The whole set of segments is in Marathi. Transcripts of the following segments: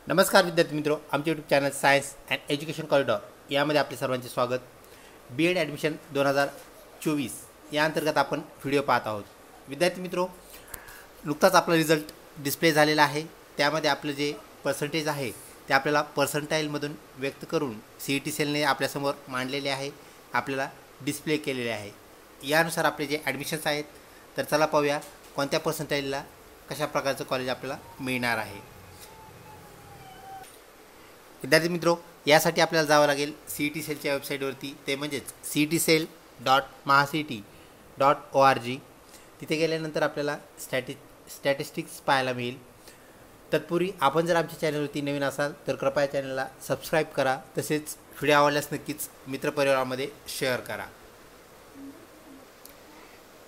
नमस्कार विद्यार्थी मित्रों, आमचे YouTube channel science and education corridor यामध्ये आपले सर्वांचे स्वागत। बी एड ॲडमिशन 2024 या अंतर्गत आपण व्हिडिओ पाहत आहोत। विद्यार्थी मित्रों, नुकताच आपला रिझल्ट डिस्प्ले झालेला आहे। त्यामध्ये आपलं जे पर्सेंटेज आहे ते आपल्याला पर्सेंटाईलमधून व्यक्त करून CET सेलने आपल्यासमोर मांडलेले आहे, आपल्याला डिस्प्ले केलेले आहे। यानुसार आपले जे ॲडमिशन्स आहेत तर चला पाहूया कोणत्या पर्सेंटाईलला कशा प्रकारचं कॉलेज आपल्याला मिळणार आहे। विद्यार्थी मित्रों, यासाठी आपल्याला जावं लागेल CET सेलच्या वेबसाईटवरती, ते म्हणजेच cetcell.mahacity.org। तिथे गेल्यानंतर आपल्याला स्टॅटिस्टिक्स पाहायला मिळेल। तत्पूर्वी आपण जर आमच्या चॅनलवरती नवीन असाल तर कृपया चॅनलला सबस्क्राईब करा, तसेच व्हिडिओ आवडल्यास नक्कीच मित्रपरिवारामध्ये शेअर करा।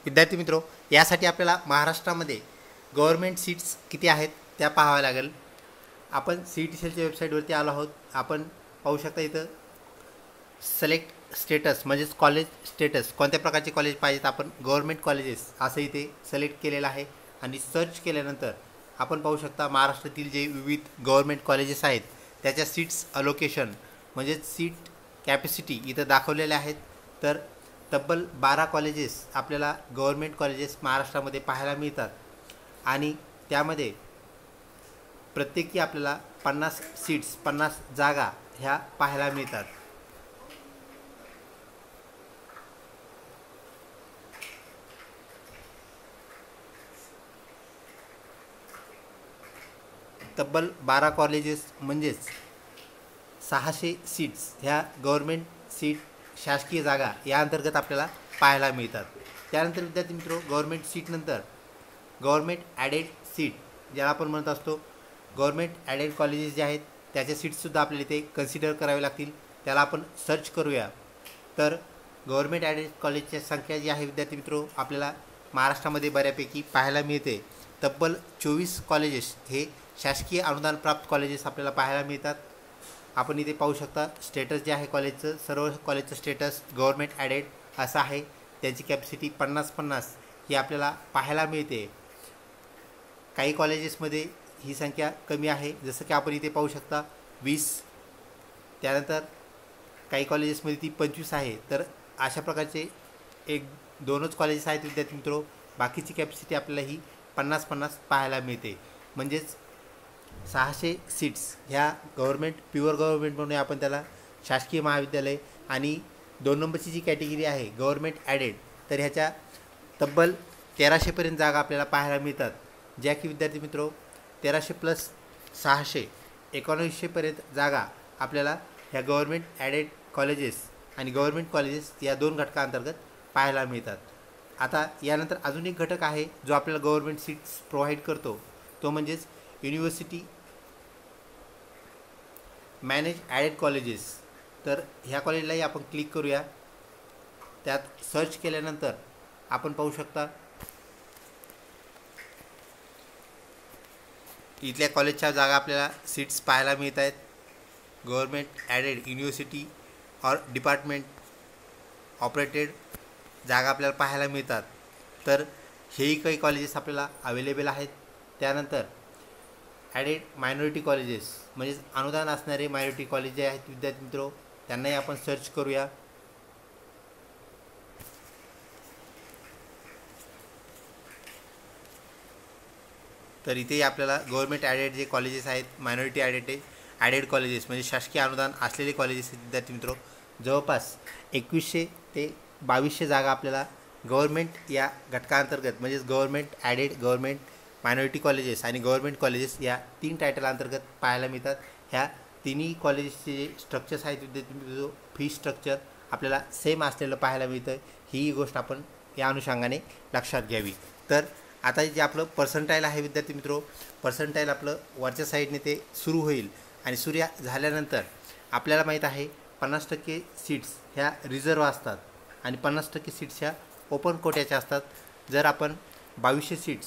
विद्यार्थी मित्रों, यासाठी आपल्याला महाराष्ट्रामध्ये गव्हर्नमेंट सीट्स किती आहेत त्या पाहाव्या लागेल। आपण CET सेलच्या वेबसाईटवरती आलो आहोत। आपण पाहू शकता इथं सिलेक्ट स्टेटस म्हणजेच कॉलेज स्टेटस, कोणत्या प्रकारचे कॉलेज पाहिजेत आपण गव्हर्नमेंट कॉलेजेस असं इथे सिलेक्ट केलेलं आहे। आणि सर्च केल्यानंतर आपण पाहू शकता महाराष्ट्रातील जे विविध गव्हर्नमेंट कॉलेजेस आहेत त्याच्या सीट्स अलोकेशन म्हणजेच सीट कॅपॅसिटी इथं दाखवलेले आहेत। तर तब्बल 12 कॉलेजेस आपल्याला गव्हर्नमेंट कॉलेजेस महाराष्ट्रामध्ये पाहायला मिळतात आणि त्यामध्ये प्रत्येकी आपल्याला 50 सीट्स 50 जागा ह्या पाहायला मिळतात। तब्बल 12 कॉलेजेस म्हणजेच 600 सीट्स ह्या गव्हर्नमेंट सीट शासकीय जागा या अंतर्गत आपल्याला पाहायला मिळतात। त्यानंतर विद्यार्थी मित्रों, गव्हर्नमेंट सीटनंतर गव्हर्नमेंट ॲडेड सीट ज्याला आपण म्हणत असतो, गव्हर्नमेंट ॲडेड कॉलेजेस जे आहेत त्याच्या सीट्ससुद्धा आपल्याला इथे कन्सिडर करावे लागतील। त्याला आपण सर्च करूया। तर गव्हर्नमेंट ॲडेड कॉलेजची संख्या जी आहे विद्यार्थी मित्रों आपल्याला महाराष्ट्रामध्ये बऱ्यापैकी पाहायला मिळते। तब्बल 24 कॉलेजेस हे शासकीय अनुदान प्राप्त कॉलेजेस आपल्याला पाहायला मिळतात। आपण इथे पाहू शकता स्टेटस जे आहे कॉलेजचं, सर्व कॉलेजचं स्टेटस गव्हर्नमेंट ॲडेड असं आहे। त्यांची कॅपॅसिटी 50-50 ही आपल्याला पाहायला मिळते। काही कॉलेजेसमध्ये ही संख्या कमी आहे, जसं की आपण इथे पाहू शकता 20, त्यानंतर काही कॉलेजेसमध्ये ती 25 आहे। तर अशा प्रकारचे 1-2च कॉलेजेस आहेत विद्यार्थी मित्रों, बाकीची कॅपॅसिटी आपल्याला ही 50-50 पाहायला मिळते। म्हणजेच 600 सीट्स ह्या गव्हर्नमेंट प्युअर गव्हर्नमेंट म्हणून आपण त्याला शासकीय महाविद्यालय, आणि 2 नंबरची जी कॅटेगरी आहे गव्हर्नमेंट ॲडेड, तर ह्याच्या तब्बल 1300पर्यंत जागा आपल्याला पाहायला मिळतात, ज्या की विद्यार्थी मित्रों 1300 + 600 1900पर्यंत जागा आपल्याला ह्या गव्हर्नमेंट ॲडेड कॉलेजेस आणि गव्हर्नमेंट कॉलेजेस या 2 घटकांतर्गत पाहायला मिळतात। आता यानंतर अजून एक घटक आहे जो आपल्याला गव्हर्नमेंट सीट्स प्रोव्हाइड करतो, तो म्हणजेच युनिव्हर्सिटी मॅनेज ॲडेड कॉलेजेस। तर ह्या कॉलेजलाही आपण क्लिक करूया। त्यात सर्च केल्यानंतर आपण पाहू शकता इथल्या कॉलेजच्या जागा आपल्याला सीट्स पाहायला मिळत आहेत। गव्हर्नमेंट ॲडेड युनिव्हर्सिटी और डिपार्टमेंट ऑपरेटेड जागा आपल्याला पाहायला मिळतात। तर हेही काही कॉलेजेस आपल्याला अवेलेबल आहेत। त्यानंतर ॲडेड मायनॉरिटी कॉलेजेस म्हणजेच अनुदान असणारे मायनॉरिटी कॉलेज जे आहेत विद्यार्थी मित्रों त्यांनाही आपण सर्च करूया। तर इथे आपल्याला गव्हर्नमेंट ॲडेड जे कॉलेजेस आहेत मायनॉरिटी ॲडेड कॉलेजेस म्हणजे शासकीय अनुदान असलेले कॉलेजेस विद्यार्थी मित्रों जवळपास 2100 ते 2200 जागा आपल्याला गव्हर्नमेंट या घटकांतर्गत म्हणजेच government added, government minority colleges आणि गव्हर्नमेंट कॉलेजेस या 3 टायटल अंतर्गत पाहायला मिळतात। ह्या तिन्ही कॉलेजेसचे जे स्ट्रक्चर्स आहेत विद्यार्थी मित्रों, फी स्ट्रक्चर आपल्याला सेम असलेलं पाहायला मिळतं। ही गोष्ट आपण या अनुषंगाने लक्षात घ्यावी। तर आता जे आपलं पर्सेंटाईल आहे विद्यार्थी मित्रों, पर्सेंटाईल आपलं वरच्या साईडने ते सुरू होईल आणि सुरू झाल्यानंतर आपल्याला माहीत आहे 50% सीट्स ह्या रिझर्व असतात आणि 50% सीट्स ह्या ओपन कोट्याच्या असतात। जर आपण 2200 सीट्स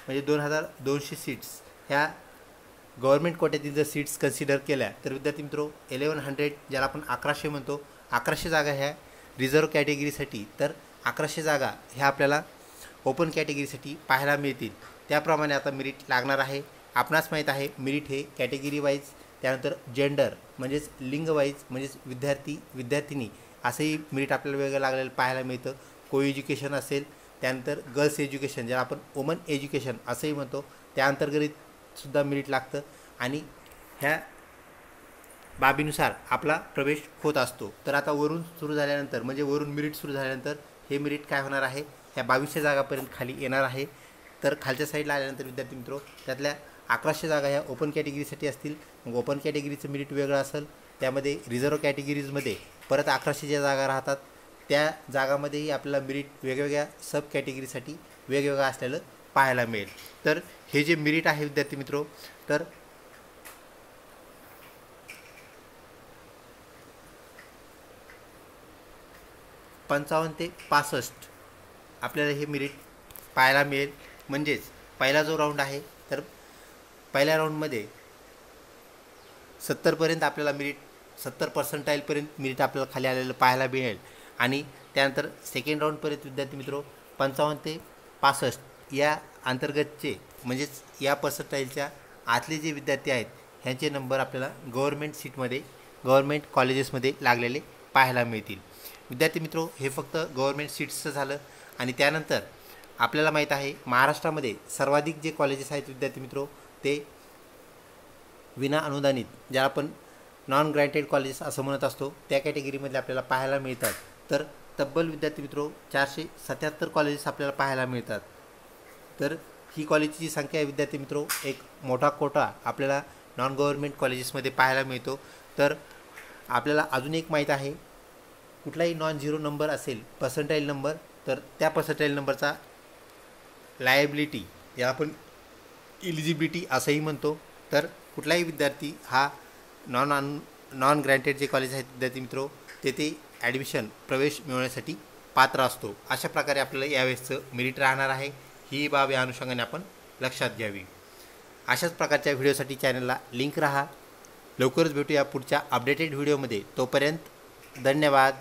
म्हणजे 2200 सीट्स ह्या गव्हर्नमेंट कोट्यातील जर सीट्स कन्सिडर केल्या तर विद्यार्थी मित्रों 1100 ज्याला आपण 1100 म्हणतो, 1100 जागा ह्या रिझर्व कॅटेगरीसाठी, तर 1100 जागा ह्या आपल्याला ओपन कॅटेगरीसाठी पाहायला मिळतील। त्याप्रमाणे आता मेरिट लागणार आहे। आपणास माहीत आहे मेरिट हे कॅटेगरी वाईज, त्यानंतर जेंडर म्हणजेच लिंग वाईज म्हणजेच विद्यार्थी विद्यार्थिनी असंही मेरिट आपल्याला वेगळं लागलेलं पाहायला मिळतं. को एज्युकेशन असेल, त्यानंतर गर्ल्स एज्युकेशन ज्याला आपण वुमन एज्युकेशन असंही म्हणतो, त्या अंतर्गत सुद्धा मेरिट लागतं आणि ह्या बाबीनुसार आपला प्रवेश होत असतो. तर आता वरून सुरू झाल्यानंतर म्हणजे वरून मेरिट सुरू झाल्यानंतर हे मेरिट काय होणार आहे, ह्या 2200 जागापर्यंत खाली येणार आहे. तर खालच्या साईडला आल्यानंतर विद्यार्थी मित्रो त्यातल्या 1100 जागा ह्या ओपन कॅटेगरीसाठी असतील. मग ओपन कॅटेगरीचं मेरिट वेगळं असेल, त्यामध्ये रिझर्व कॅटेगरीजमध्ये परत 1100 ज्या जागा राहतात त्या जागामध्येही आपल्याला मेरिट वेगवेगळ्या सब कॅटेगरीसाठी वेगवेगळं असलेलं पाहायला मिळेल. तर हे जे मेरिट आहे विद्यार्थी मित्रो, तर 55 ते 65 आपल्याला हे मेरिट पाहायला मिळेल. म्हणजेच पहिला जो राऊंड आहे तर पहिल्या राऊंडमध्ये 70पर्यंत आपल्याला मेरिट 70% मेरिट आपल्याला खाली आलेलं पाहायला मिळेल आणि त्यानंतर सेकंड राऊंडपर्यंत विद्यार्थी मित्रो 55 ते 65 या अंतर्गतचे म्हणजेच या पर्सेंटाईलच्या आतले जे विद्यार्थी आहेत ह्यांचे नंबर आपल्याला गव्हर्मेंट सीटमध्ये गव्हर्मेंट कॉलेजेसमध्ये लागलेले पाहायला मिळतील. विद्यार्थी मित्रो हे फक्त गव्हर्मेंट सीट्सचं झालं आणि त्यानंतर आपल्याला माहीत आहे महाराष्ट्रामध्ये सर्वाधिक जे कॉलेजेस आहेत विद्यार्थी मित्रो ते विना अनुदानित ज्याला आपण नॉन ग्रँटेड कॉलेजेस असं म्हणत असतो त्या कॅटेगरीमध्ये आपल्याला पाहायला मिळतात. तर तब्बल विद्यार्थी मित्रो 477 कॉलेजेस आपल्याला पाहायला मिळतात. तर ही कॉलेजची जी संख्या आहे विद्यार्थी मित्रो एक मोठा कोटा आपल्याला नॉन गव्हर्मेंट कॉलेजेसमध्ये पाहायला मिळतो. तर आपल्याला अजून एक माहीत आहे, कुठलाही नॉन झिरो नंबर असेल पर्सेंटाईल नंबर तर त्या पर्सेंटाईल नंबरचा लायबिलिटी या आपण इलिजिबिलिटी असंही म्हणतो. तर कुठलाही विद्यार्थी हा नॉन ग्रँटेड जे कॉलेज आहेत विद्यार्थी मित्रो तेथे ॲडमिशन प्रवेश मिळवण्यासाठी पात्र असतो. अशा प्रकारे आपल्याला यावेळेसचं मेरिट राहणार आहे. ही बाब या अनुषंगाने आपण लक्षात घ्यावी. अशाच प्रकारच्या व्हिडिओसाठी चॅनलला लिंक राहा. लवकरच भेटूया पुढच्या अपडेटेड व्हिडिओमध्ये. तोपर्यंत धन्यवाद.